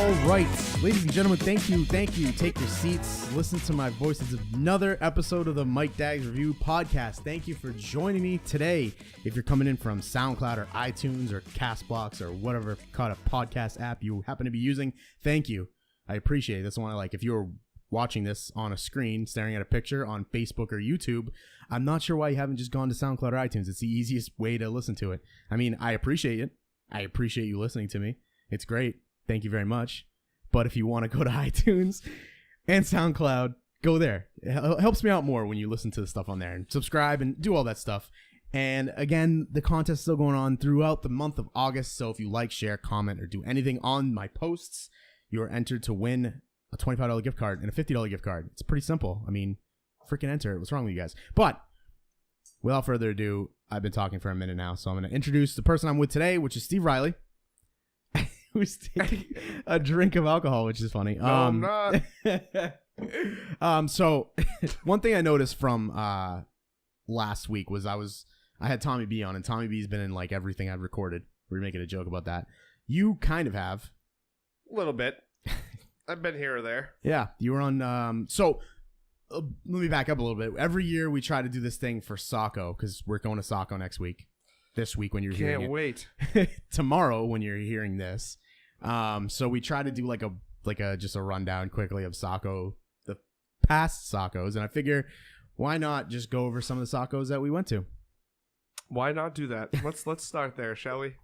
All right, ladies and gentlemen, thank you. Take your seats. Listen to my voice. It's another episode of the Mike Dags Review Podcast. Thank you for joining me today. If you're coming in from SounCloud or iTunes or CastBox or whatever kind of podcast app you happen to be using, thank you. I appreciate it. That's one I like. If you're watching this on a screen, staring at a picture on Facebook or YouTube, I'm not sure why you haven't just gone to SoundCloud or iTunes. It's the easiest way to listen to it. I mean, I appreciate it. I appreciate you listening to me. It's great. Thank you very much. But if you want to go to iTunes and SoundCloud, go there. It helps me out more when you listen to the stuff on there, and subscribe and do all that stuff. And again, the contest is still going on throughout the month of August. So if you like, share, comment, or do anything on my posts, you're entered to win a $25 gift card and a $50 gift card. It's pretty simple. I mean, freaking enter it. What's wrong with you guys? But without further ado, I've been talking for a minute now, so I'm going to introduce the person I'm with today, which is Steve Riley, who's taking a drink of alcohol, which is funny. No, I'm not. So one thing I noticed from last week was I had Tommy B on, and Tommy B's been in like everything I've recorded. We're making a joke about that. You kind of have. A little bit. I've been here or there. Yeah, you were on. So let me back up a little bit. Every year we try to do this thing for Saco because we're going to Saco next week. This week when you're hearing it. Can't wait. Tomorrow when you're hearing this. So we try to do like a just a rundown quickly of Saco, the past Sacos, and I figure why not just go over some of the Sacos that we went to. Why not do that? Let's start there, shall we?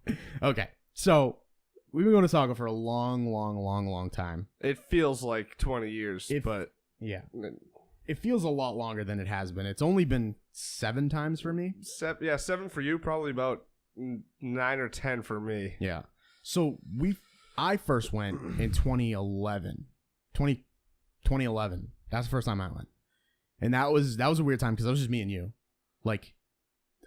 Okay, so we've been going to Saco for a long time. It feels like 20 years, but yeah, it feels a lot longer than it has been. It's only been 7 times for me. 7 for you, probably about 9 or 10 for me. Yeah. So I first went in 2011. 2011. That's the first time I went. And that was a weird time because that was just me and you. Like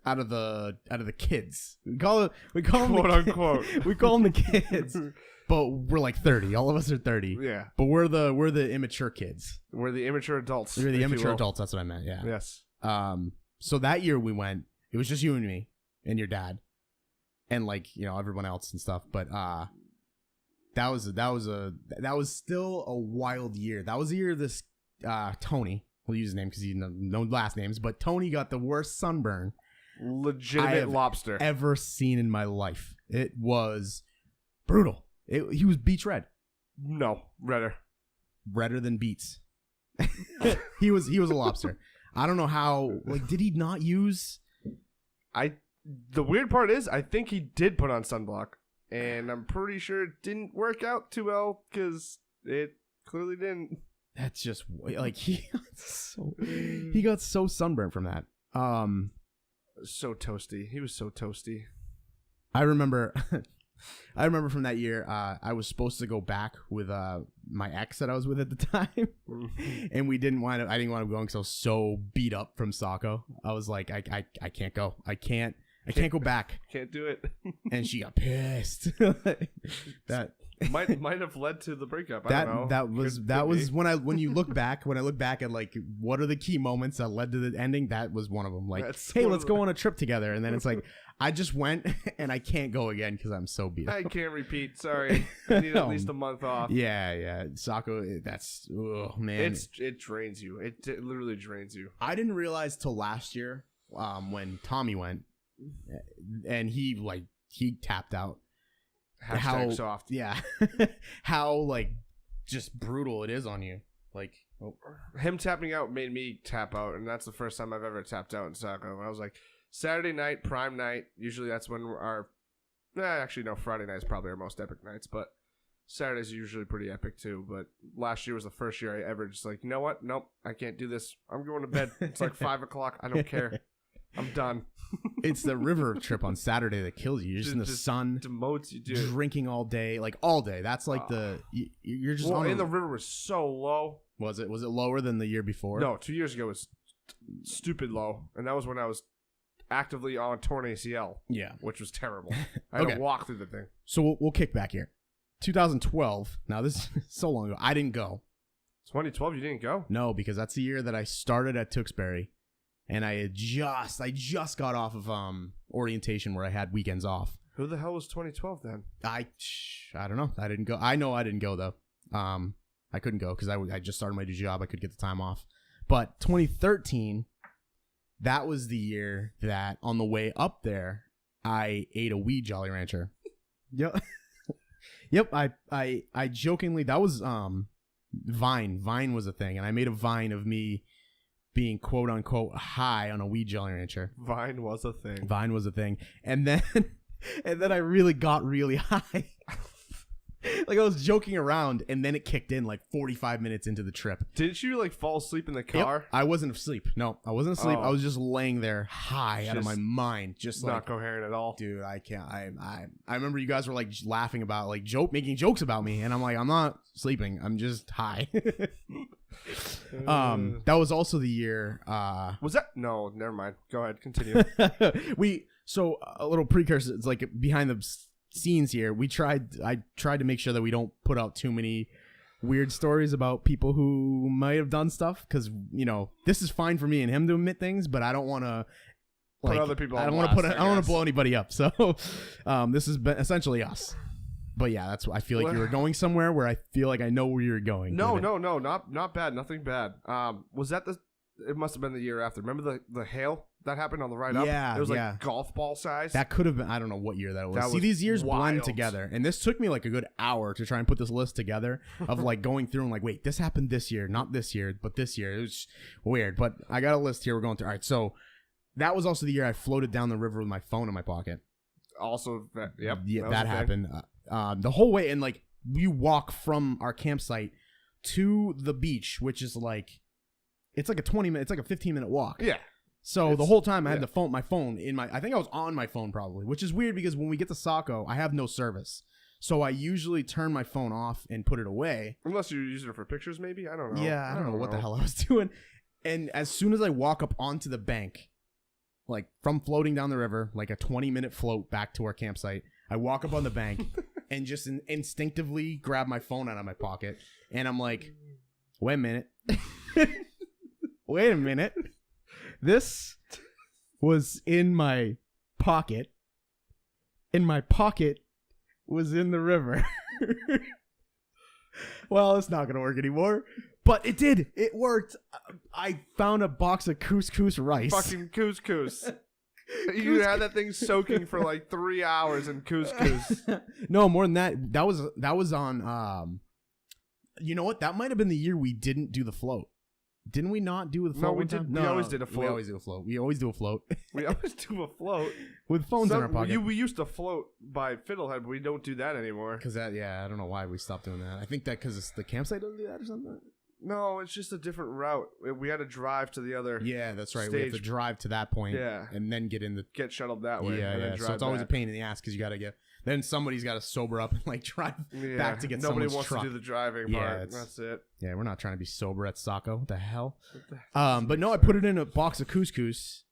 out of the kids. We call them quote unquote. We call them the kids. But we're like 30. All of us are 30. Yeah. But we're the immature kids. We're the immature adults. We're the immature adults. That's what I meant. Yeah. Yes. So that year we went. It was just you and me and your dad, and like everyone else and stuff. But that was still a wild year. That was the year this Tony. We'll use his name because he's no last names. But Tony got the worst sunburn. Legitimate lobster ever seen in my life. It was brutal. He was beach red. No, redder than beets. he was a lobster. I don't know how. Like, did he not use? The weird part is, I think he did put on sunblock, and I'm pretty sure it didn't work out too well because it clearly didn't. That's just like he got so sunburned from that. So toasty. He was so toasty. I remember from that year, I was supposed to go back with my ex that I was with at the time, and I didn't want to go because I was so beat up from Saco. I was like, I can't go. I can't go back. Can't do it. And she got pissed. That might have led to the breakup. I don't know. That was when you look back. When I look back at like what are the key moments that led to the ending, that was one of them. Like, hey, let's go on a trip together, and then it's like I just went and I can't go again because I'm so beat up. I can't repeat. Sorry, I need at least a month off. Yeah. Saco, that's man. It drains you. It literally drains you. I didn't realize till last year when Tommy went, and he tapped out. Hashtag soft. Yeah. How like just brutal it is on you. Like him tapping out made me tap out, and that's the first time I've ever tapped out in Saco. I was like, Saturday night, prime night. Usually that's when Friday night is probably our most epic nights, but Saturday's usually pretty epic too. But last year was the first year I ever just like, you know what? Nope, I can't do this. I'm going to bed. It's like 5 o'clock. I don't care. I'm done. It's the river trip on Saturday that kills you. You're just in the sun, demotes you, dude. Drinking all day, like all day. That's like you're just. Well, and the river was so low. Was it lower than the year before? No, 2 years ago it was stupid low, and that was when I was actively on torn ACL. Yeah, which was terrible. I had to walk through the thing. So we'll kick back here. 2012. Now this is so long ago. I didn't go. 2012, you didn't go? No, because that's the year that I started at Tewksbury, and I just got off of orientation where I had weekends off. Who the hell was 2012 then? I don't know. I didn't go. I know I didn't go though. I couldn't go because I just started my new job. I could get the time off. But 2013, that was the year that on the way up there, I ate a weed Jolly Rancher. Yep. Yep. I jokingly, that was Vine. Vine was a thing, and I made a Vine of me being quote unquote high on a weed Jolly Rancher. Vine was a thing. Vine was a thing, and then I really got really high. Like I was joking around, and then it kicked in like 45 minutes into the trip. Didn't you like fall asleep in the car? Yep. I wasn't asleep. No, I wasn't asleep. Oh. I was just laying there high out of my mind, just not like coherent at all. Dude, I can't. I remember you guys were like laughing about like making jokes about me, and I'm like, I'm not sleeping. I'm just high. That was also the year. Was that? No, never mind. Go ahead, continue. So a little precursor. It's like behind the scenes here. I tried to make sure that we don't put out too many weird stories about people who might have done stuff, because this is fine for me and him to admit things, but I don't want to put other people. I don't want to blow anybody up. So this has been essentially us. But yeah, that's I feel like you were going somewhere where I feel like I know where you're going. No, not bad, nothing bad. Was that it must have been the year after. Remember the hail that happened on the ride up? Yeah, it was like golf ball size. That could have been. I don't know what year that was. See, these years blend together, and this took me like a good hour to try and put this list together of like going through and like, wait, this happened this year, not this year, but this year. It was weird, but I got a list here. We're going through. All right, so that was also the year I floated down the river with my phone in my pocket. Also, yep, yeah, that happened. The whole way, and like you walk from our campsite to the beach, which is like, it's like a 20-minute, it's like a 15-minute walk. Yeah. So the whole time I had my phone in my, I think I was on my phone probably, which is weird because when we get to Saco, I have no service. So I usually turn my phone off and put it away. Unless you're using it for pictures, maybe? I don't know. Yeah, I don't know what the hell I was doing. And as soon as I walk up onto the bank, like from floating down the river, like a 20-minute float back to our campsite, I walk up on the bank and just instinctively grab my phone out of my pocket. And I'm like, wait a minute. Wait a minute. This was in my pocket, and my pocket was in the river. Well, it's not going to work anymore, but it did. It worked. I found a box of couscous rice. Fucking couscous. You had that thing soaking for like 3 hours in couscous. No, more than that. That was on, you know what? That might have been the year we didn't do the float. Didn't we not do the float? No, we did. We always did a float. We always do a float. We always do a float. We always do a float with phones in our pocket. We used to float by Fiddlehead, but we don't do that anymore. Because I don't know why we stopped doing that. I think that because the campsite doesn't do that or something. No, it's just a different route. We had to drive to the other. Yeah, that's right. Stage. We have to drive to that point. Yeah, and then get shuttled that way. Yeah, and yeah. Then So it's always a pain in the ass because you got to get. Then somebody's got to sober up and like drive back to get Nobody someone's wants truck. to do the driving part. That's it. Yeah, we're not trying to be sober at Saco. What the hell? But no, I put it in a box of couscous,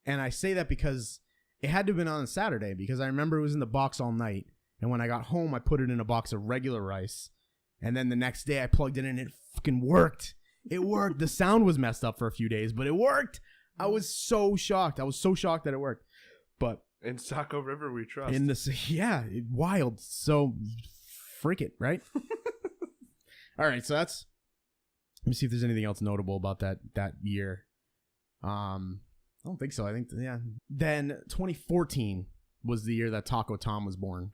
and I say that because it had to have been on a Saturday because I remember it was in the box all night, and when I got home, I put it in a box of regular rice, and then the next day I plugged it in, and it fucking worked. It worked. The sound was messed up for a few days, but it worked. I was so shocked. I was so shocked that it worked. But in Saco River, we trust. In this, wild. So freak it, right? All right, so that's. Let me see if there's anything else notable about that year. I don't think so. I think Then 2014 was the year that Taco Tom was born.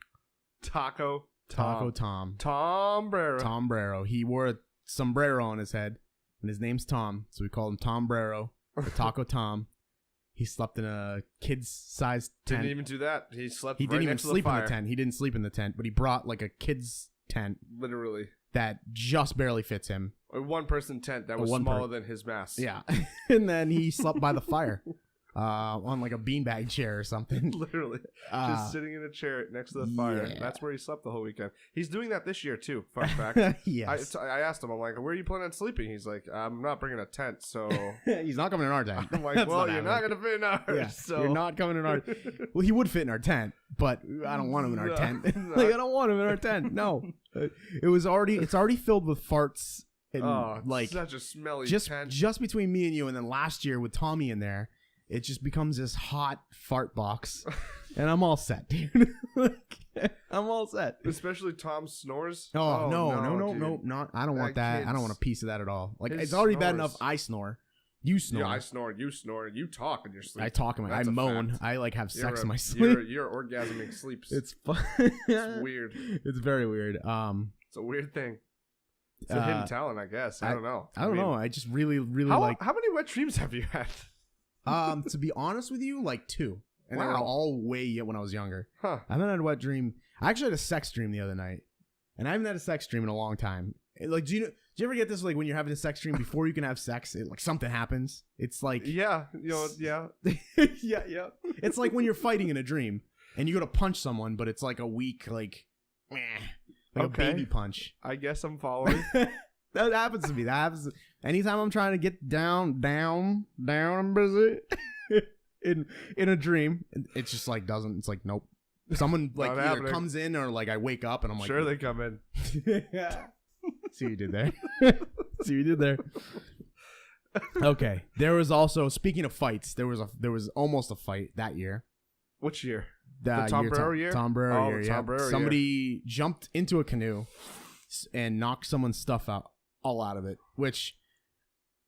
Taco Tom. Tom Brero. He wore a sombrero on his head, and his name's Tom, so we called him Tom Brero or Taco Tom. He slept in a kid's-sized tent. Didn't even do that. He slept. He didn't even sleep in the tent. He didn't sleep in the tent, but he brought like a kid's tent, literally, that just barely fits him. A one-person tent that was smaller than his mass. Yeah, and then he slept by the fire, on like a beanbag chair or something. Literally, just sitting in a chair next to the fire. Yeah. That's where he slept the whole weekend. He's doing that this year too. Fun fact. Yes. I asked him. I'm like, "Where are you planning on sleeping?" He's like, "I'm not bringing a tent." So he's not coming in our tent. I'm like, "Well, you're not going to fit in ours." Yeah, so. You're not coming in our. Well, he would fit in our tent, but I don't want him in our tent. Like, I don't want him in our tent. No, it's already filled with farts. And such a smelly tent. Just between me and you, and then last year with Tommy in there, it just becomes this hot fart box and I'm all set, dude. Like, I'm all set. Especially Tom snores. Oh, no, not. I don't want that. I don't want a piece of that at all. Like, it's already bad enough I snore. You snore. Yeah, I snore. You snore. You talk in your sleep. I talk in my. I moan. I like have sex in my sleep. You're orgasming sleeps. It's fun. It's weird. It's very weird. It's a weird thing. It's a hidden talent, I guess. I don't know. I don't know. I just really like. How many wet dreams have you had? To be honest with you, like 2, and wow. they were all way when I was younger. Huh? I haven't had a wet dream. I actually had a sex dream the other night, and I haven't had a sex dream in a long time. Like, do you ever get this? Like, when you're having a sex dream before you can have sex, like something happens. It's like yeah. yeah. It's like when you're fighting in a dream and you go to punch someone, but it's like a weak a baby punch. I guess I'm following. That happens to me. That happens anytime I'm trying to get down, I'm busy in a dream. It just like doesn't. It's like nope. Someone like either happening. Comes in or like I wake up and I'm like, sure they come in. Yeah. See what you did there. See what you did there. Okay. There was also, speaking of fights, there was almost a fight that year. Which year? The Tom Brero year? Tom Brero year. Tom Brero Somebody jumped into a canoe and knocked someone's stuff all out of it, which...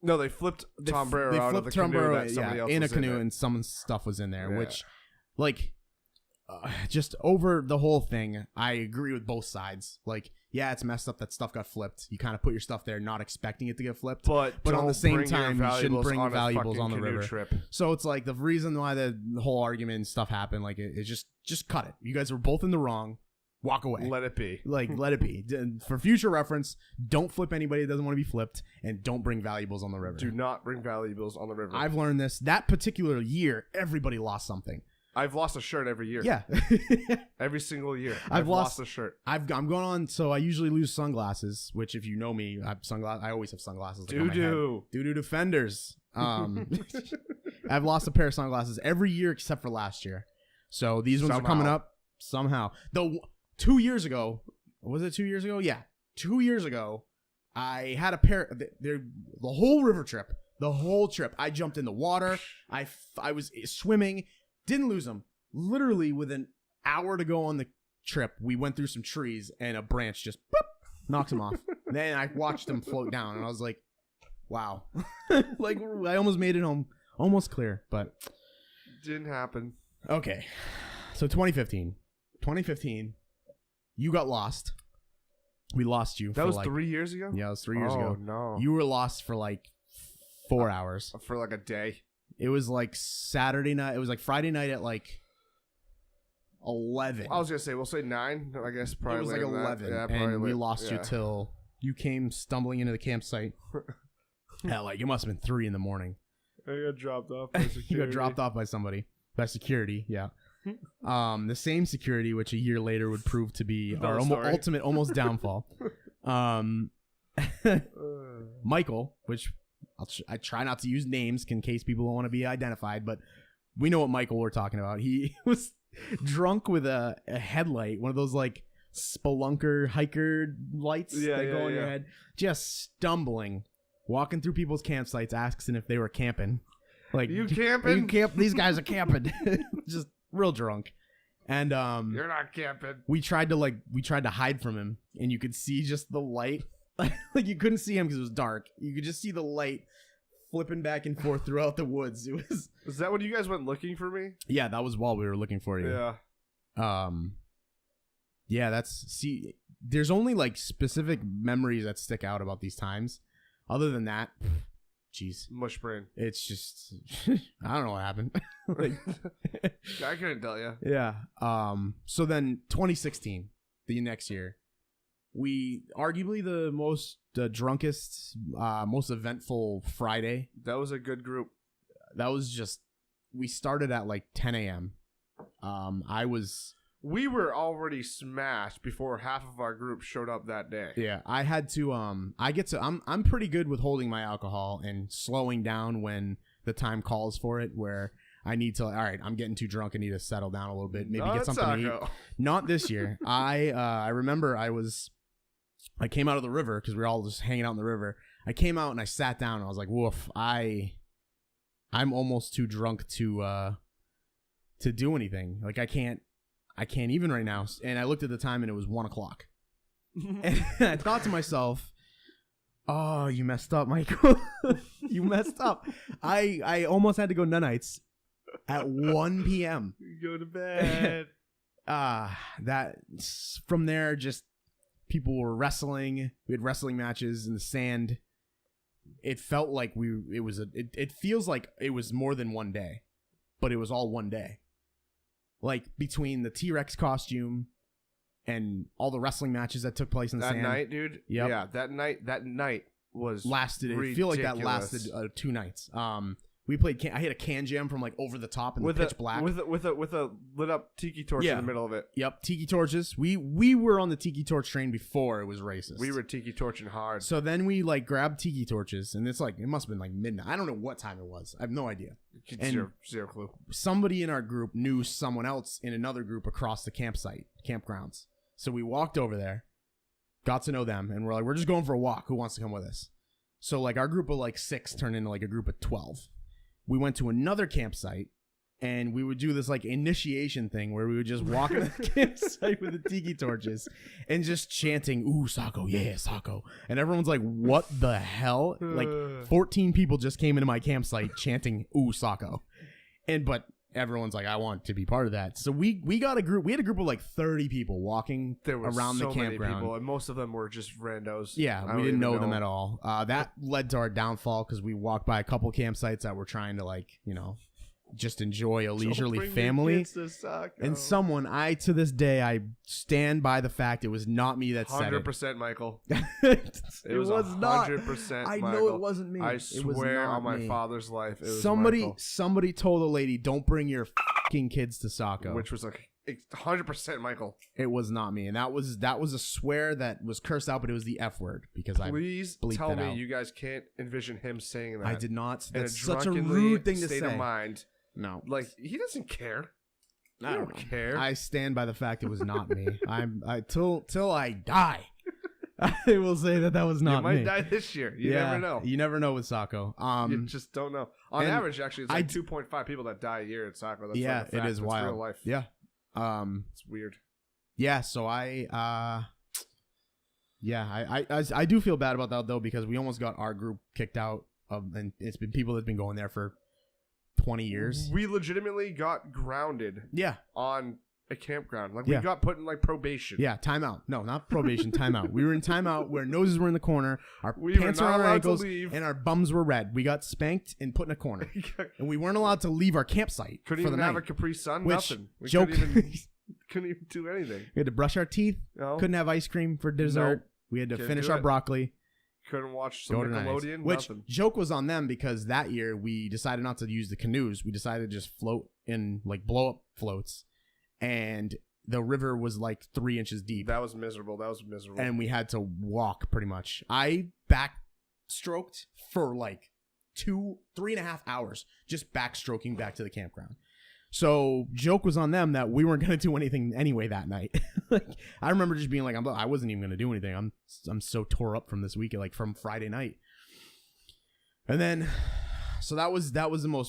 No, they flipped Tom Brero out of the canoe that somebody else in a was canoe, in and someone's stuff was in there, which, like, just over the whole thing, I agree with both sides. Like, yeah, it's messed up that stuff got flipped. You kind of put your stuff there not expecting it to get flipped. But on the same time, you shouldn't bring valuables on the river. Trip. So it's like the reason why the whole argument and stuff happened, like, it's just cut it. You guys were both in the wrong. Walk away. Let it be. Like, let it be. For future reference, don't flip anybody that doesn't want to be flipped, and don't bring valuables on the river. Do not bring valuables on the river. I've learned this. That particular year, everybody lost something. I've lost a shirt every year. Yeah. Every single year. I've lost a shirt. I'm going on, so I usually lose sunglasses, which if you know me, I always have sunglasses. Like Doo-doo Defenders. I've lost a pair of sunglasses every year except for last year. So these ones are coming up somehow. Though 2 years ago, was it 2 years ago? Yeah. 2 years ago, I had a pair, the whole river trip, the whole trip, I jumped in the water. I was swimming. Didn't lose them. Literally within an hour to go on the trip, we went through some trees and a branch just boop, knocks them off. And then I watched them float down and I was like, wow. Like I almost made it home. Almost clear, but didn't happen. Okay. So 2015. You got lost. We lost you. That was like 3 years ago? Yeah, it was 3 years ago. Oh, no. You were lost for like 4 hours. For like a day. It was like Saturday night. It was like Friday night at like 11. I was going to say, we'll say 9. I guess probably it was like 11. Yeah, and we lost you till you came stumbling into the campsite. Hell, like it must have been 3 in the morning. I got dropped off by security. You got dropped off by somebody. By security, yeah. The same security, which a year later would prove to be our ultimate almost downfall. Michael, which I try not to use names in case people don't want to be identified, but we know what Michael we're talking about. He was drunk with a headlight, one of those like spelunker hiker lights that go on your head, just stumbling, walking through people's campsites, asking if they were camping. Like, you camping? These guys are camping. Just real drunk. And you're not camping. We tried to hide from him, and you could see just the light. Like you couldn't see him because it was dark. You could just see the light flipping back and forth throughout the woods. It was. Was that when you guys went looking for me? Yeah, that was while we were looking for you. Yeah. Yeah, there's only like specific memories that stick out about these times. Other than that, jeez. Mush brain. It's just, I don't know what happened. Like, I couldn't tell you. Yeah. So then 2016, the next year, we arguably the most drunkest, most eventful Friday. That was a good group. That was just, we started at like 10 a.m. We were already smashed before half of our group showed up that day. Yeah, I had to. I'm pretty good with holding my alcohol and slowing down when the time calls for it. Where I need to. All right, I'm getting too drunk. I need to settle down a little bit. Maybe get something to eat. Not this year. I remember I came out of the river because we were all just hanging out in the river. I came out and I sat down and I was like, woof. I'm almost too drunk to to do anything. Like I can't even right now. And I looked at the time and it was 1:00. And I thought to myself, oh, you messed up, Michael. You messed up. I almost had to go nunites at 1 p.m. Go to bed. That from there, just people were wrestling. We had wrestling matches in the sand. It felt like it feels like it was more than one day, but it was all one day. Like between the T-Rex costume and all the wrestling matches that took place in the sand. That night, dude. Yep. Yeah, that night was lasted. Ridiculous. I feel like that lasted 2 nights. We played. I hit a can jam from like over the top in the pitch black with a lit up tiki torch in the middle of it. Yep, tiki torches. We were on the tiki torch train before it was racist. We were tiki torching hard. So then we like grabbed tiki torches, and it's like it must have been like midnight. I don't know what time it was. I have no idea. Zero clue. Somebody in our group knew someone else in another group across the campgrounds. So we walked over there, got to know them, and we're like, we're just going for a walk. Who wants to come with us? So like our group of like 6 turned into like a group of 12. We went to another campsite, and we would do this like initiation thing where we would just walk into the campsite with the tiki torches and just chanting, "Ooh, Saco, yeah, Saco." And everyone's like, what the hell? Like 14 people just came into my campsite chanting, "Ooh, Saco." But everyone's like, I want to be part of that. So we got a group. We had a group of like 30 people walking around the campground. Many people, and most of them were just randos. Yeah, we didn't know them at all. That led to our downfall because we walked by a couple campsites that were trying to like, just enjoy a leisurely family. And someone, to this day, I stand by the fact it was not me that said it. 100% Michael. It was not. 100% I Michael. know it wasn't me. I swear on my father's life, it was somebody. Michael. Somebody told a lady, "Don't bring your fucking kids to Saco," which was like 100% Michael. It was not me, and that was a swear that was cursed out, but it was the F word because Please I bleeped tell it me out. you guys can't envision him saying that. I did not. That's in such a rude thing to state say. Of mind. No, like he doesn't care. I don't care. I stand by the fact it was not me. Till I die, I will say that was not me. You might die this year. You never know. You never know with Saco. You just don't know. On average, actually, it's like 2.5 people that die a year at Saco. That's yeah, it is wild. Real life. Yeah, it's weird. Yeah, so I do feel bad about that though because we almost got our group kicked out and it's been people that've been going there for 20 years. We legitimately got grounded. Yeah. On a campground. Like we got put in like probation. Yeah, timeout. No, not probation, timeout. We were in timeout where noses were in the corner, our pants were on our ankles, and our bums were red. We got spanked and put in a corner. And we weren't allowed to leave our campsite couldn't for the even have night. A Capri Sun, Which, nothing. We joke. couldn't even do anything. We had to brush our teeth. No. Couldn't have ice cream for dessert. Nope. We had to finish our broccoli. Couldn't watch some Nickelodeon. Which nothing. Joke was on them because that year we decided not to use the canoes. We decided to just float in like blow up floats, and the river was like 3 inches deep. That was miserable. And we had to walk pretty much. I backstroked for like 3.5 hours just backstroking back to the campground. So joke was on them that we weren't going to do anything anyway that night. Like I remember just being like, I wasn't even going to do anything. I'm so tore up from this weekend, like from Friday night. And then, so that was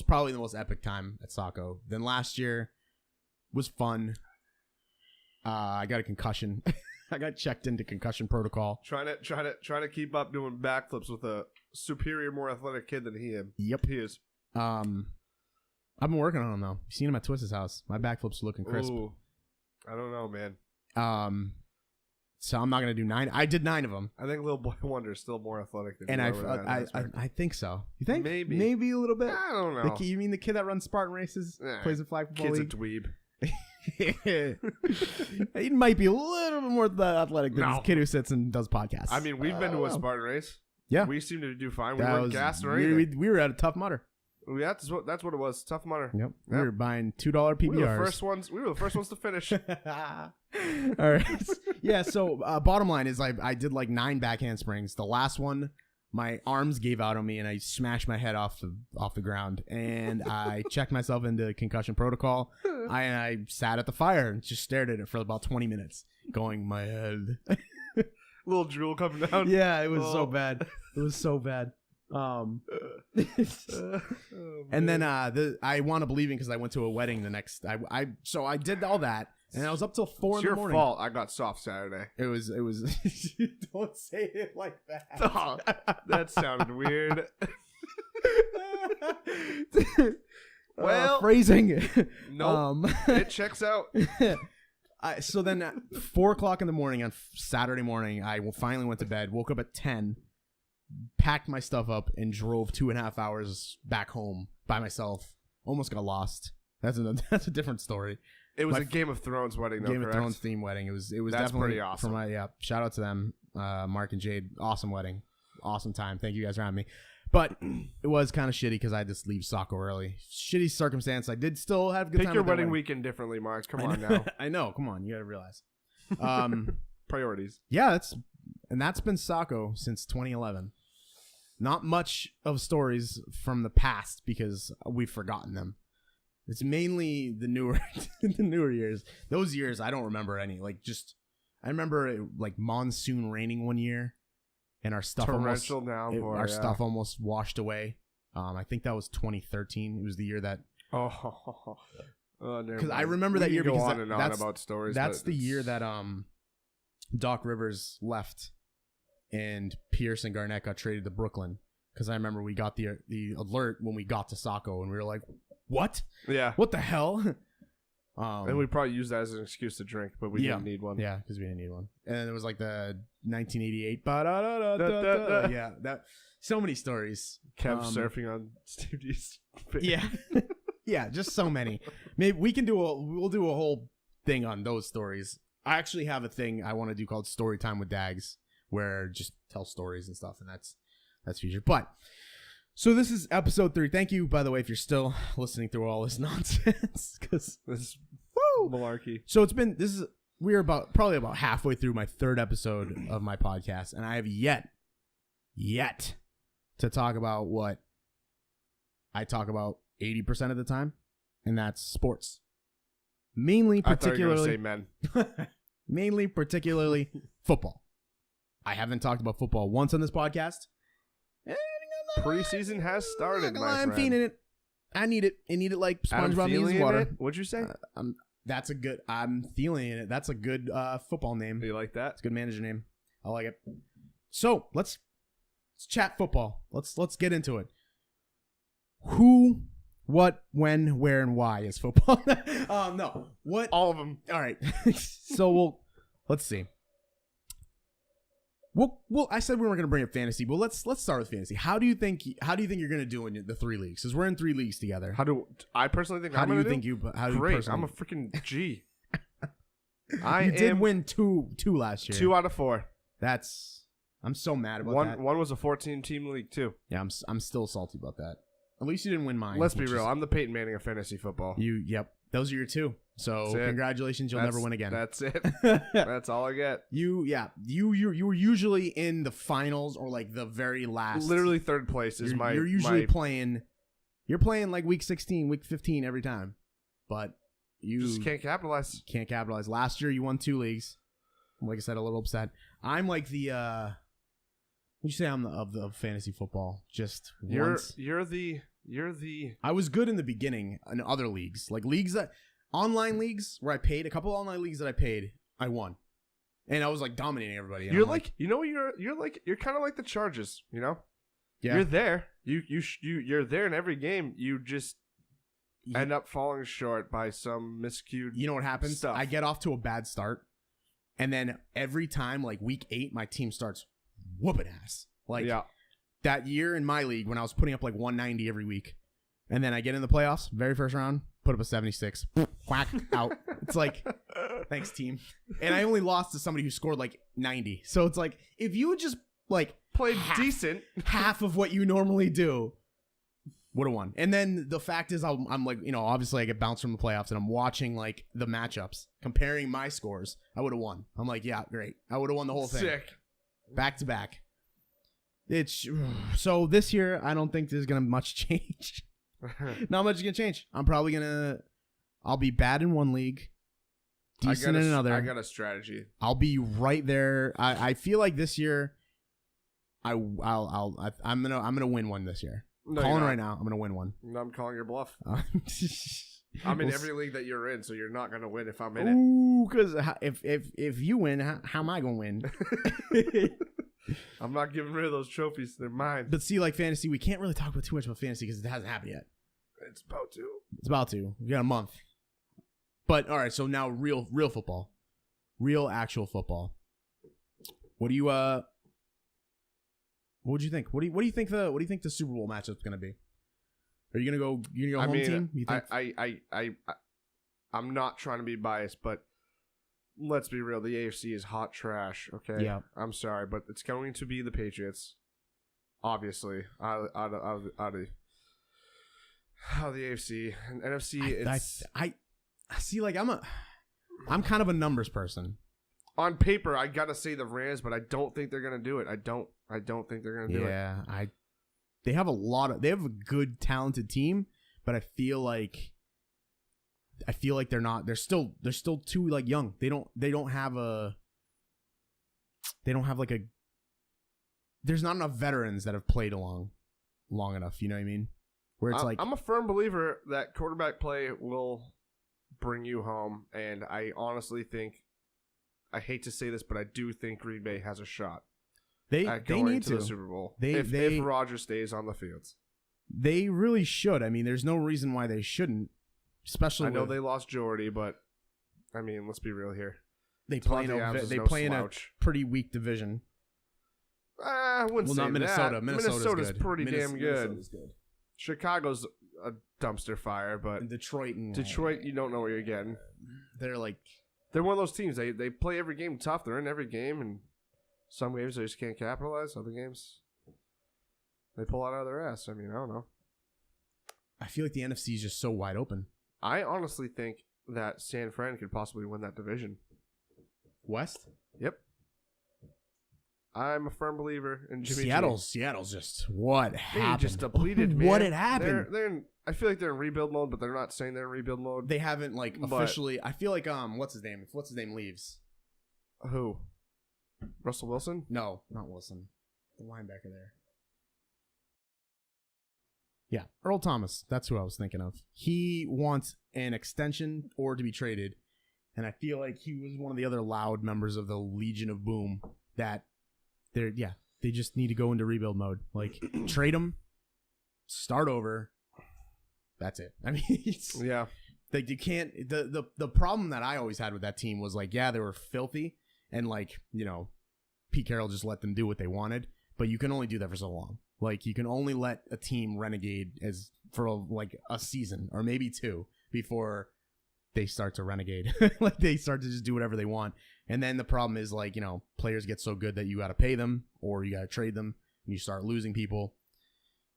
probably the most epic time at Saco. Then last year was fun. I got a concussion. I got checked into concussion protocol. Trying to keep up doing backflips with a superior, more athletic kid than he is. Yep, he is. I've been working on them though. You seen him at Twist's house? My backflips are looking crisp. Ooh, I don't know, man. So I'm not gonna do 9. I did 9 of them. I think Little Boy Wonder is still more athletic than. And I think so. You think? Maybe a little bit. I don't know. You mean the kid that runs Spartan races, plays a flag football league? Kid's a dweeb. He might be a little bit more athletic than this kid who sits and does podcasts. I mean, we've been to a Spartan race. Yeah, we seem to do fine. We weren't gassed or anything. We were at a Tough Mudder. Yeah, that's what it was. Tough Mudder. Yep. We were buying $2 PBRs. We were the first ones to finish. All right. Yeah. So bottom line is I did like 9 back handsprings. The last one, my arms gave out on me and I smashed my head off the ground. And I checked myself into concussion protocol. I sat at the fire and just stared at it for about 20 minutes, going, my head. Little drool coming down. Yeah, it was so bad. It was so bad. And then I wound up leaving because I went to a wedding the next. So I did all that, and I was up till 4 in the morning. It's your fault. I got soft Saturday. It was. Don't say it like that. Oh, that sounded weird. Well, phrasing. Nope. It checks out. So then at 4 o'clock in the morning on Saturday morning, I finally went to bed. Woke up at 10. Packed my stuff up and drove 2.5 hours back home by myself. Almost got lost. That's a different story. It was a Game of Thrones wedding, though, Game correct? of Thrones theme wedding. It was That's definitely pretty awesome. For my shout out to them, Mark and Jade. Awesome wedding, awesome time. Thank you guys for having me. But it was kind of shitty because I had to leave Saco early. Shitty circumstance. I did still have a good time. Pick your wedding weekend differently, Mark. Come on now. I know. Come on, you gotta realize. Priorities. Yeah, that's been Saco since 2011. Not much of stories from the past because we've forgotten them. It's mainly the newer years. Those years I don't remember any. I remember it, monsoon raining one year, and our stuff stuff almost washed away. I think that was 2013. It was the year that. Because I remember that year because that's about stories. That's the year that Doc Rivers left. And Pierce and Garnett got traded to Brooklyn because I remember we got the alert when we got to Saco and we were like, "What? Yeah, what the hell?" And we probably used that as an excuse to drink, but we didn't need one. Yeah, because we didn't need one. And then it was like the 1988. Yeah, that so many stories. Kev surfing on Steve D's. Yeah, yeah, just so many. Maybe we'll do a whole thing on those stories. I actually have a thing I want to do called Story Time with Dags, where just tell stories and stuff, and that's future. But so this is episode 3. Thank you, by the way, if you're still listening through all this nonsense, because this is malarkey. So we're probably about halfway through my 3rd episode of my podcast, and I have yet to talk about what I talk about 80% of the time, and that's sports. Particularly I thought you were gonna say men. Particularly football. I haven't talked about football once on this podcast. Preseason has started, my friend. I'm feeling it. I need it. I need it like SpongeBob needs water. What'd you say? I'm feeling it. That's a good football name. Do you like that? It's a good manager name. I like it. So let's chat football. Let's get into it. Who, what, when, where, and why is football? No. What? All of them. All right. So let's see. Well, I said we weren't going to bring up fantasy, but let's start with fantasy. How do you think you're going to do in the 3 leagues? Because we're in 3 leagues together. I personally think how I'm do going you to think do? you? How do Great. you I'm a freaking G. You did win two last year. 2 out of 4. I'm so mad about that. One was a 14-team league too. Yeah, I'm still salty about that. At least you didn't win mine. Let's be real. I'm the Peyton Manning of fantasy football. Yep. Those are your 2. So congratulations, you'll never win again. That's it. That's all I get. You were usually in the finals or like the very last. Literally 3rd place is my. You're usually playing. You're playing like week 16, week 15 every time, but you just can't capitalize. Can't capitalize. Last year you won 2 leagues. Like I said, a little upset. I'm like the. Would you say I'm of the fantasy football? Just once. You're the. I was good in the beginning in other leagues, like online leagues where I paid. A couple online leagues that I paid, I won, and I was like dominating everybody. You're you're kind of like the Chargers, you know? Yeah. You're there. You're there in every game. You just end up falling short by some miscued. You know what happens? Stuff. I get off to a bad start, and then every time, like week 8, my team starts whooping ass. Like that year in my league when I was putting up like 190 every week, and then I get in the playoffs, very first round, put up a 76, whack out. It's like, thanks team. And I only lost to somebody who scored like 90. So it's like if you would just like played decent, half of what you normally do, would have won. And then the fact is, I'm like, obviously I get bounced from the playoffs, and I'm watching like the matchups, comparing my scores. I would have won. I'm like, yeah, great. I would have won the whole thing. Sick. Back to back. So this year, I don't think there's gonna much change. Not much is gonna change. I'll be bad in one league, decent in another. I got a strategy. I'll be right there. I feel like this year, I'm gonna win one this year. No, Calling you're not. right now. I'm gonna win one. No, I'm calling your bluff. I'm in every league that you're in, so you're not gonna win if I'm in it. Ooh, because if you win, how am I gonna win? I'm not giving rid of those trophies. They're mine. But see, like fantasy, we can't really talk about too much about fantasy because it hasn't happened yet. It's about to. It's about to. We got a month. But all right, so now real football, real actual football. What do you what would you think? What do you think the Super Bowl matchup's gonna be? Are you gonna go home team? You think? I'm not trying to be biased, but let's be real. The AFC is hot trash. Okay. Yeah. I'm sorry, but it's going to be the Patriots. Obviously, out of the AFC and NFC. I see. Like I'm kind of a numbers person. On paper, I gotta say the Rams, but I don't think they're gonna do it. I don't think they're gonna do it. Yeah, they have a good talented team, but I feel like they're not. They're still too like young. They don't have like a. There's not enough veterans that have played long enough. You know what I mean? Where it's I'm a firm believer that quarterback play will bring you home, and I honestly think. I hate to say this, but I do think Green Bay has a shot. They need to the Super Bowl if Rodgers stays on the fields. They really should. I mean, there's no reason why they shouldn't. Especially, I know they lost Jordy, but I mean, let's be real here. They play in a pretty weak division. I wouldn't say not Minnesota. that. Minnesota's good. Pretty damn good. Minnesota's good. Chicago's a dumpster fire, but and Detroit, you don't know what you're getting. They're one of those teams. They play every game tough. They're in every game, and some games they just can't capitalize. Other games, they pull out of their ass. I mean, I don't know. I feel like the NFC is just so wide open. I honestly think that San Fran could possibly win that division. West? Yep. I'm a firm believer in Jimmy Seattle's just what happened? They just depleted, man. What had happened? They're in, I feel like they're in rebuild mode, but they're not saying they're in rebuild mode. They haven't officially. I feel like what's his name? If what's his name leaves, who? Russell Wilson? No, not Wilson. The linebacker there. Yeah, Earl Thomas. That's who I was thinking of. He wants an extension or to be traded, and I feel like he was one of the other loud members of the Legion of Boom that. They just need to go into rebuild mode. Like, trade them, start over. That's it. I mean, yeah. Like, you can't. The problem that I always had with that team was, like, yeah, they were filthy. And, like, Pete Carroll just let them do what they wanted. But you can only do that for so long. Like, you can only let a team renegade for a season or maybe two before they start to renegade. Like, they start to just do whatever they want. And then the problem is, like, players get so good that you got to pay them or you got to trade them and you start losing people.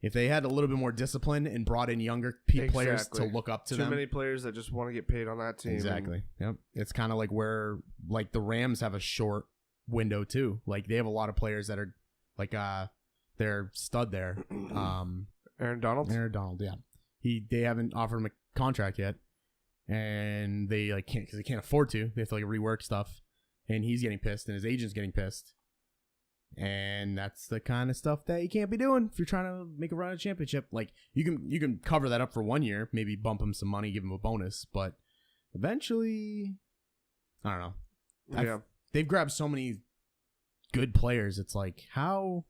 If they had a little bit more discipline and brought in younger players to look up to them. Too many players that just want to get paid on that team. Exactly. Yep. It's kind of like where, like, the Rams have a short window, too. Like, they have a lot of players that are, like, they're stud there. Aaron Donald? Aaron Donald, yeah. They haven't offered him a contract yet. And they, like, can't, because they can't afford to. They have to, like, rework stuff. And he's getting pissed, and his agent's getting pissed. And that's the kind of stuff that you can't be doing if you're trying to make a run at a championship. Like, you can cover that up for 1 year, maybe bump him some money, give him a bonus, but eventually, I don't know. Yeah. They've grabbed so many good players. It's like, how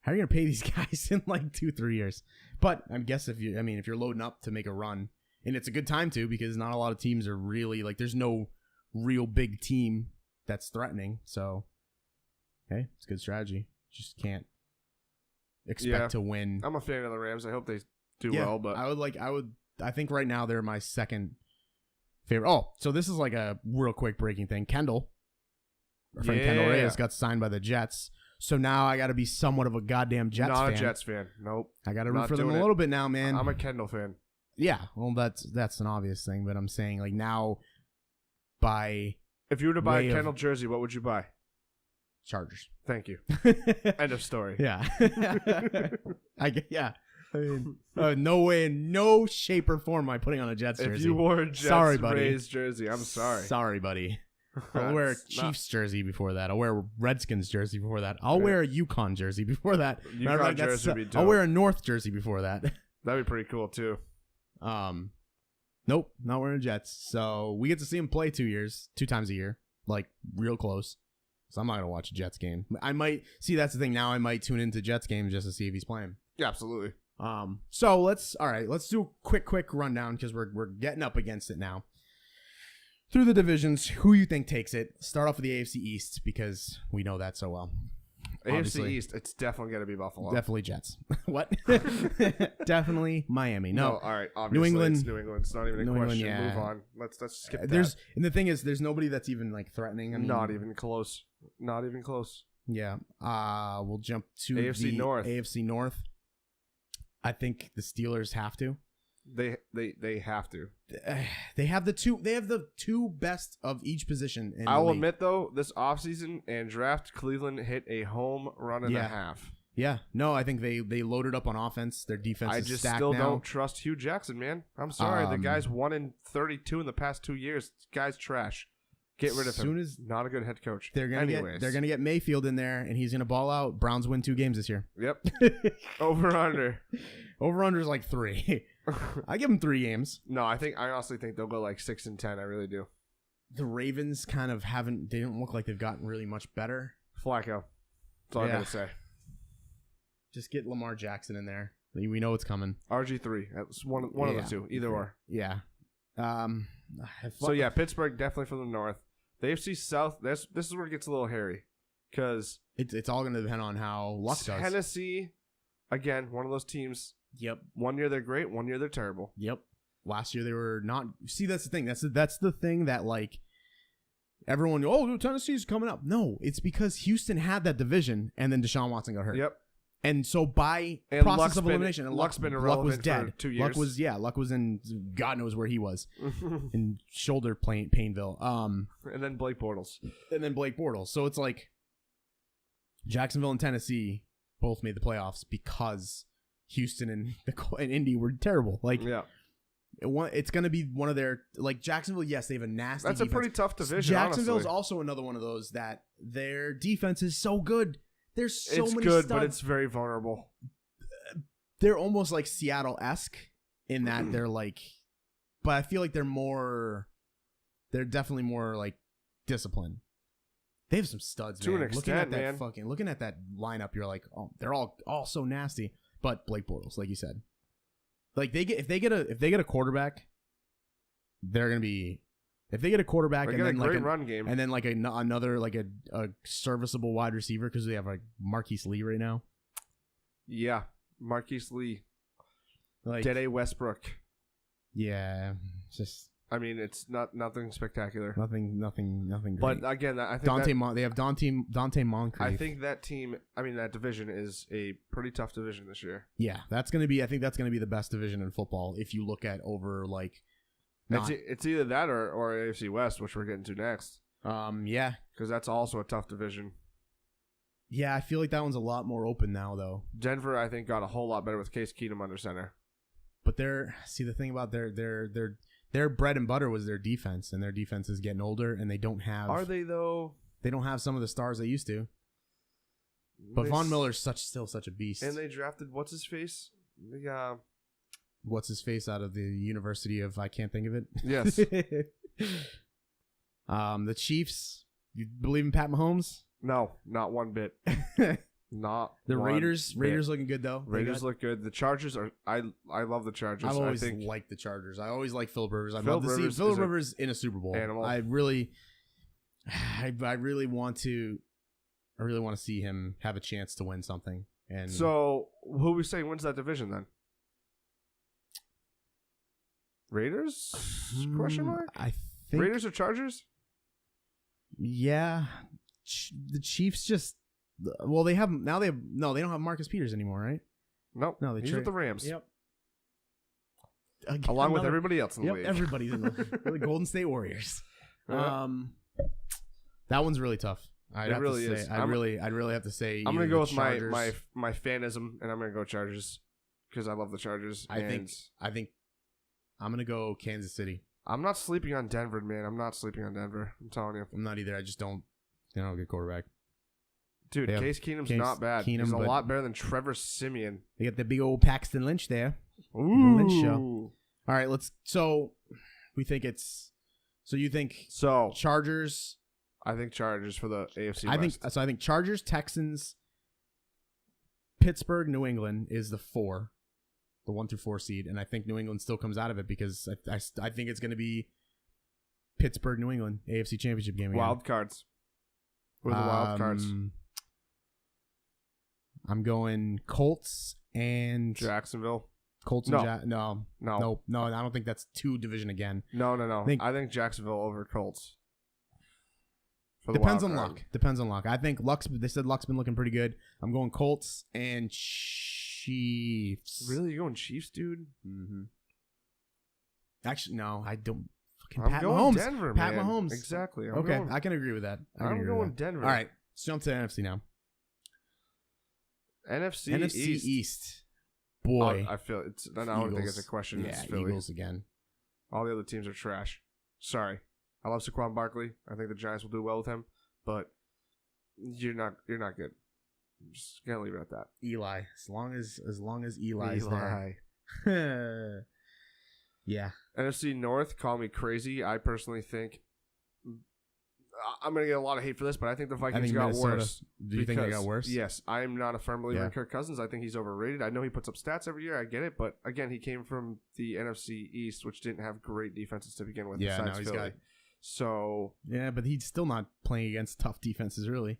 are you gonna pay these guys in like 2-3 years? But I guess if you're loading up to make a run, and it's a good time to, because not a lot of teams are really like, there's no real big team that's threatening. So, hey, it's a good strategy. Just can't expect to win. I'm a fan of the Rams. I hope they do well, but I think right now they're my second favorite. Oh, so this is like a real quick breaking thing. Kendall, our friend Kendall Reyes got signed by the Jets. So now I got to be somewhat of a goddamn Jets fan. Not a Jets fan. Nope. I got to root for them a little bit now, man. I'm a Kendall fan. Yeah, well, that's an obvious thing, but I'm saying, like, now if you were to buy a Kendall jersey, what would you buy? Chargers. Thank you. End of story. Yeah. I mean, no way, in no shape or form am I putting on a Jets jersey. If you wore a Jets Rays jersey, I'm sorry. Sorry, buddy. I'll wear a Chiefs jersey before that. I'll wear a Redskins jersey before that. I'll wear a Yukon jersey before that. Yukon jersey would be dope. I'll wear a North jersey before that. That'd be pretty cool too. Nope, not wearing Jets. So we get to see him play 2 times a year, like real close. So I'm not gonna watch a Jets game. I might see. That's the thing. Now I might tune into Jets games just to see if he's playing. Yeah, absolutely. So let's do a quick rundown because we're getting up against it now. Through the divisions, who you think takes it? Start off with the AFC East because we know that so well. AFC Obviously, East, it's definitely going to be Buffalo. Definitely Jets. What? Definitely Miami. No, all right. Obviously, New England. It's New England. It's not even a question. Move on. Let's skip that. And the thing is, there's nobody that's even like threatening. I mean, not even close. Not even close. Yeah. We'll jump to AFC North. AFC North. I think the Steelers have to. They have to. They have the two best of each position. I will admit though, this offseason and draft, Cleveland hit a home run and a half. Yeah, no, I think they loaded up on offense. Their defense is stacked now. I just still don't trust Hugh Jackson, man. I'm sorry, the guy's 1-32 in the past 2 years. This guy's trash. Get rid of him. Not a good head coach. They're gonna get Mayfield in there, and he's gonna ball out. Browns win 2 games this year. Yep. Over under. Over under is like 3. I give them 3 games. No, I honestly think they'll go like 6-10. I really do. The Ravens kind of they don't look like they've gotten really much better. Flacco. That's all I'm gonna say. Just get Lamar Jackson in there. We know it's coming. RG3. That's one of the two. Either or. Yeah. So yeah, Pittsburgh definitely from the north. The AFC South. This is where it gets a little hairy, because it's all going to depend on how luck does. Tennessee, again, one of those teams. Yep. 1 year they're great. 1 year they're terrible. Yep. Last year they were not. See, that's the thing. That's the thing that like everyone. Oh, Tennessee's coming up. No, it's because Houston had that division, and then Deshaun Watson got hurt. Yep. And so by process of elimination, and Luck's been irrelevant was dead. For 2 years. Luck was in God knows where he was in shoulder Painville. And then Blake Bortles. So it's like Jacksonville and Tennessee both made the playoffs because Houston and Indy were terrible. Like, yeah. It's going to be one of their, like, Jacksonville, yes, they have a nasty defense. a pretty tough division, Jacksonville's honestly. also another one of those that their defense is so good. There's so many good, studs. But it's very vulnerable. They're almost like Seattle-esque in that they're like, but I feel like they're definitely more like disciplined. They have some studs, to man. an extent, man. Looking at that lineup, you're like, oh, they're all so nasty. But Blake Bortles, like you said, like if they get a quarterback, they're gonna be. If they get a quarterback and then like a run game, and then like another like a serviceable wide receiver because they have like Marquise Lee right now. Yeah, Marquise Lee, like Dede Westbrook. Yeah, just. I mean, it's nothing spectacular. Nothing great. But again, I think they have Dante Moncrief. I think that division is a pretty tough division this year. Yeah, I think that's gonna be the best division in football if you look at over like. It's either that or AFC West, which we're getting to next. Yeah, because that's also a tough division. Yeah, I feel like that one's a lot more open now, though. Denver, I think, got a whole lot better with Case Keenum under center. But the thing about their bread and butter was their defense, and their defense is getting older, and they don't have. Are they though? They don't have some of the stars they used to. But Von Miller's still such a beast. And they drafted what's his face? What's his face out of the University of I can't think of it. Yes. The Chiefs. You believe in Pat Mahomes? No, not one bit. Not the one Raiders. bit. Raiders looking good though. Raiders look good. The Chargers are. I love the Chargers. I've always liked the Chargers. I always like Philip Rivers. I'd love to see Philip Rivers in a Super Bowl. Animal. I really want to see him have a chance to win something. And so, who are we saying wins that division then? Raiders? Question mark? I think Raiders or Chargers? Yeah, the Chiefs just. Well, they don't have Marcus Peters anymore, right? Nope. No, he's with the Rams. Yep. Along with everybody else in the league. Everybody's in the Golden State Warriors. Yeah. That one's really tough. It really is. I'd really have to say. I'm gonna go with my fanism, and I'm gonna go Chargers because I love the Chargers. I think I'm gonna go Kansas City. I'm not sleeping on Denver, man. I'm not sleeping on Denver. I'm telling you. I'm not either. I just don't. They don't get quarterback. Dude, Case Keenum's not bad. He's a lot better than Trevor Siemian. They got the big old Paxton Lynch there. Ooh. The Lynch show. All right, so we think it's. So you think Chargers? I think Chargers for the AFC West. I think Chargers, Texans, Pittsburgh, New England is the 1 through 4 seed, and I think New England still comes out of it because I think it's going to be Pittsburgh, New England AFC Championship game again. Wild cards. With the wild cards. I'm going Colts and Jacksonville. Colts and no, I don't think that's 2 division again. No. I think Jacksonville over Colts. Depends on luck. I think they said Luck's been looking pretty good. I'm going Colts and Chiefs. Really? You're going Chiefs, dude? Mm-hmm. Actually, no, I don't. I'm going Denver, Pat man. Mahomes. Exactly. I can agree with that. I'm going Denver. All right, let's jump to the NFC now. NFC East. Boy. I feel it's. I don't think it's a question. Yeah, it's Philly. Eagles again. All the other teams are trash. Sorry. I love Saquon Barkley. I think the Giants will do well with him, but you're not good. I'm just gonna leave it at that. Eli, as long as Eli's there. Yeah. NFC North, call me crazy. I personally think I'm gonna get a lot of hate for this, but I think the Vikings got worse. Do you think they got worse? Yes, I am not a firm believer in Kirk Cousins. I think he's overrated. I know he puts up stats every year. I get it, but again, he came from the NFC East, which didn't have great defenses to begin with. Yeah, besides Philly. So yeah, but he's still not playing against tough defenses, really.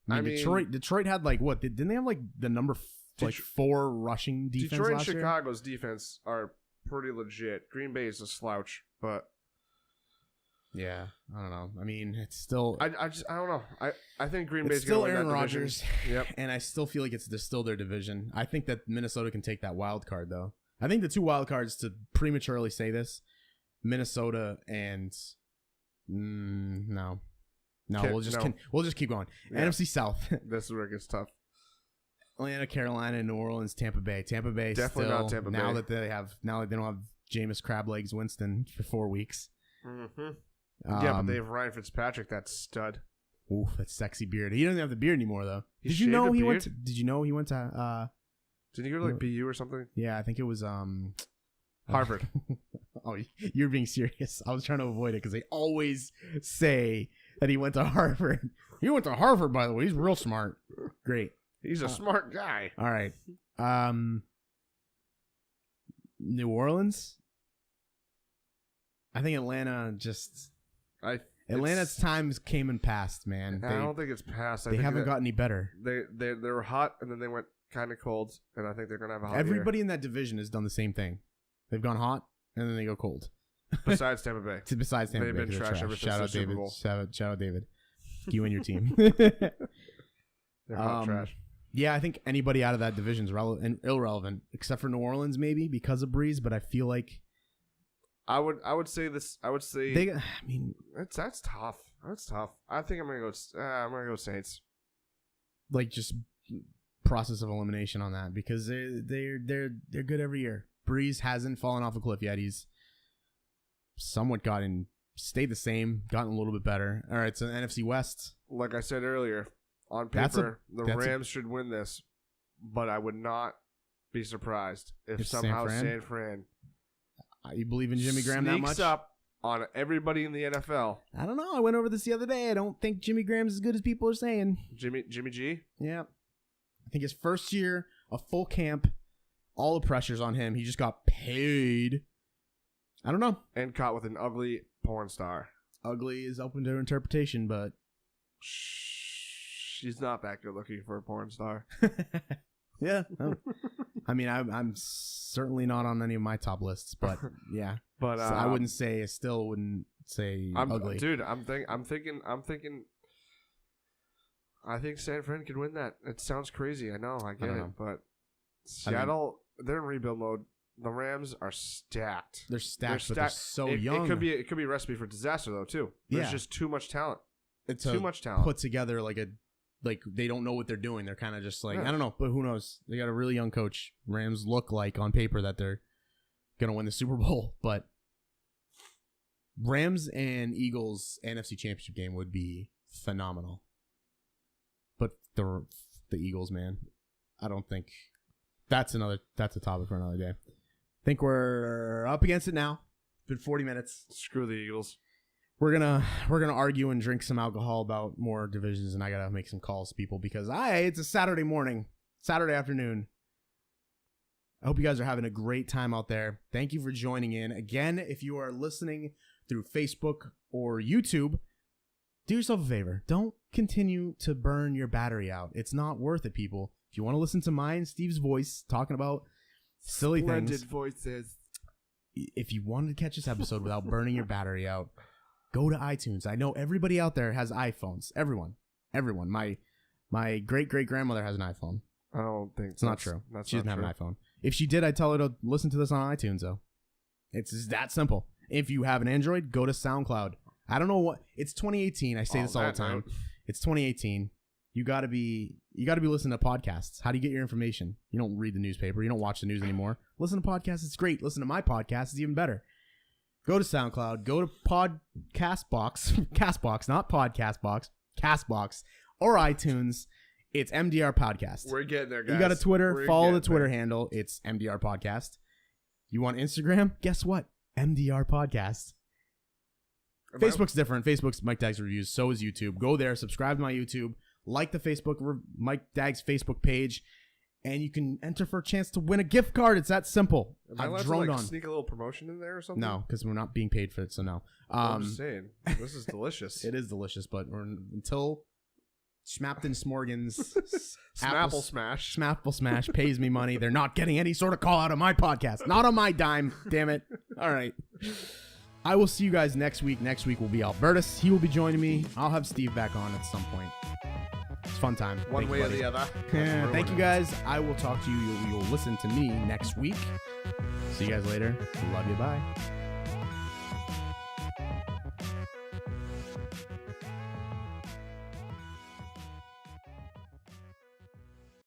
I mean, Detroit had what? Didn't they have the number 4 rushing defense? Detroit and last year? Chicago's defense are pretty legit. Green Bay is a slouch, but yeah, I don't know. I mean, it's still. I don't know. I think Green Bay's still gonna win Aaron that Rodgers. Division. Yep. And I still feel like it's still their division. I think that Minnesota can take that wild card though. I think the 2 wild cards, to prematurely say this, Minnesota and. No, we'll just keep going. Yeah. NFC South. This is where it gets tough. Atlanta, Carolina, New Orleans, Tampa Bay. Tampa Bay definitely still, not Tampa Bay. Now that they don't have Jameis Crablegs Winston for 4 weeks. Mm-hmm. Yeah, but they have Ryan Fitzpatrick, that stud. Ooh, that sexy beard. He doesn't have the beard anymore though. Did you know he went to Didn't he go to BU or something? Yeah, I think it was Harvard. Oh, you're being serious. I was trying to avoid it because they always say that he went to Harvard. He went to Harvard, by the way. He's real smart. Great. He's a smart guy. All right. New Orleans. I think Atlanta Atlanta's times came and passed, man. I don't think it's passed. They haven't gotten any better. They were hot, and then they went kind of cold, and I think they're going to have a hot Everybody in that division has done the same thing. They've gone hot, and then they go cold. Besides Tampa Bay. Besides Tampa Bay. They've been trash ever since the Super Bowl. Shout out David. You and your team. They're hot trash. Yeah, I think anybody out of that division is irrelevant, except for New Orleans, maybe because of Breeze. But I feel like I would say this. I would say that's tough. That's tough. I think I'm gonna go Saints. Like just process of elimination on that because they're good every year. Breeze hasn't fallen off a cliff yet. He's somewhat stayed the same, gotten a little bit better. All right, so NFC West. Like I said earlier, on paper, the Rams should win this, but I would not be surprised if somehow San Fran. You believe in Jimmy Graham that much? Sneaks up on everybody in the NFL. I don't know. I went over this the other day. I don't think Jimmy Graham's as good as people are saying. Jimmy G? Yeah. I think his first year, a full camp. All the pressure's on him. He just got paid. I don't know. And caught with an ugly porn star. Ugly is open to interpretation, but she's not that good looking for a porn star. Yeah. I mean, I'm certainly not on any of my top lists, but yeah. But so I wouldn't say. I still wouldn't say ugly. Dude, I'm thinking. I think San Fran could win that. It sounds crazy. I know. I get it, but Seattle. They're in rebuild mode. The Rams are stacked. They're stacked, but they're so young. It could be a recipe for disaster though too. There's just too much talent. It's too much talent. Put together like they don't know what they're doing. They're kind of just I don't know, but who knows? They got a really young coach. Rams look like on paper that they're gonna win the Super Bowl, but Rams and Eagles NFC Championship game would be phenomenal. But the Eagles, man, I don't think that's a topic for another day. I think we're up against it now. It's been 40 minutes. Screw the Eagles. We're gonna argue and drink some alcohol about more divisions, and I gotta make some calls to people because it's a Saturday morning, Saturday afternoon. I hope you guys are having a great time out there. Thank you for joining in. Again, if you are listening through Facebook or YouTube, do yourself a favor. Don't continue to burn your battery out. It's not worth it, people. If you want to listen to mine and Steve's voice talking about silly Splendid things, voices. If you wanted to catch this episode without burning your battery out, go to iTunes. I know everybody out there has iPhones. Everyone. My great-great-grandmother has an iPhone. I don't think it's not true. She doesn't have an iPhone. If she did, I'd tell her to listen to this on iTunes, though. It's just that simple. If you have an Android, go to SoundCloud. I don't know what. It's 2018. I say this all the time. It's 2018. You gotta be listening to podcasts. How do you get your information? You don't read the newspaper. You don't watch the news anymore. Listen to podcasts. It's great. Listen to my podcast. It's even better. Go to SoundCloud. Go to Castbox, not Podcast Box, Castbox, or iTunes. It's MDR Podcast. We're getting there, guys. You got a Twitter. Follow the Twitter handle. It's MDR Podcast. You want Instagram? Guess what? MDR Podcast. Facebook's different. Facebook's Mike Dags Reviews. So is YouTube. Go there. Subscribe to my YouTube. Like the Facebook Mike Dags Facebook page. And you can enter for a chance to win a gift card. It's that simple. Am I allowed to sneak a little promotion in there or something? No, because we're not being paid for it, so no. I'm just saying. This is delicious. It is delicious, but until Schmapton Smorgans Smapple Smash Smapple Smash pays me money, they're not getting any sort of call out of my podcast. Not on my dime, damn it. All right. I will see you guys next week. Next week will be Albertus. He will be joining me. I'll have Steve back on at some point. It's fun time. One way or the other. Thank you guys. I will talk to you. You'll listen to me next week. See you guys later. Love you. Bye.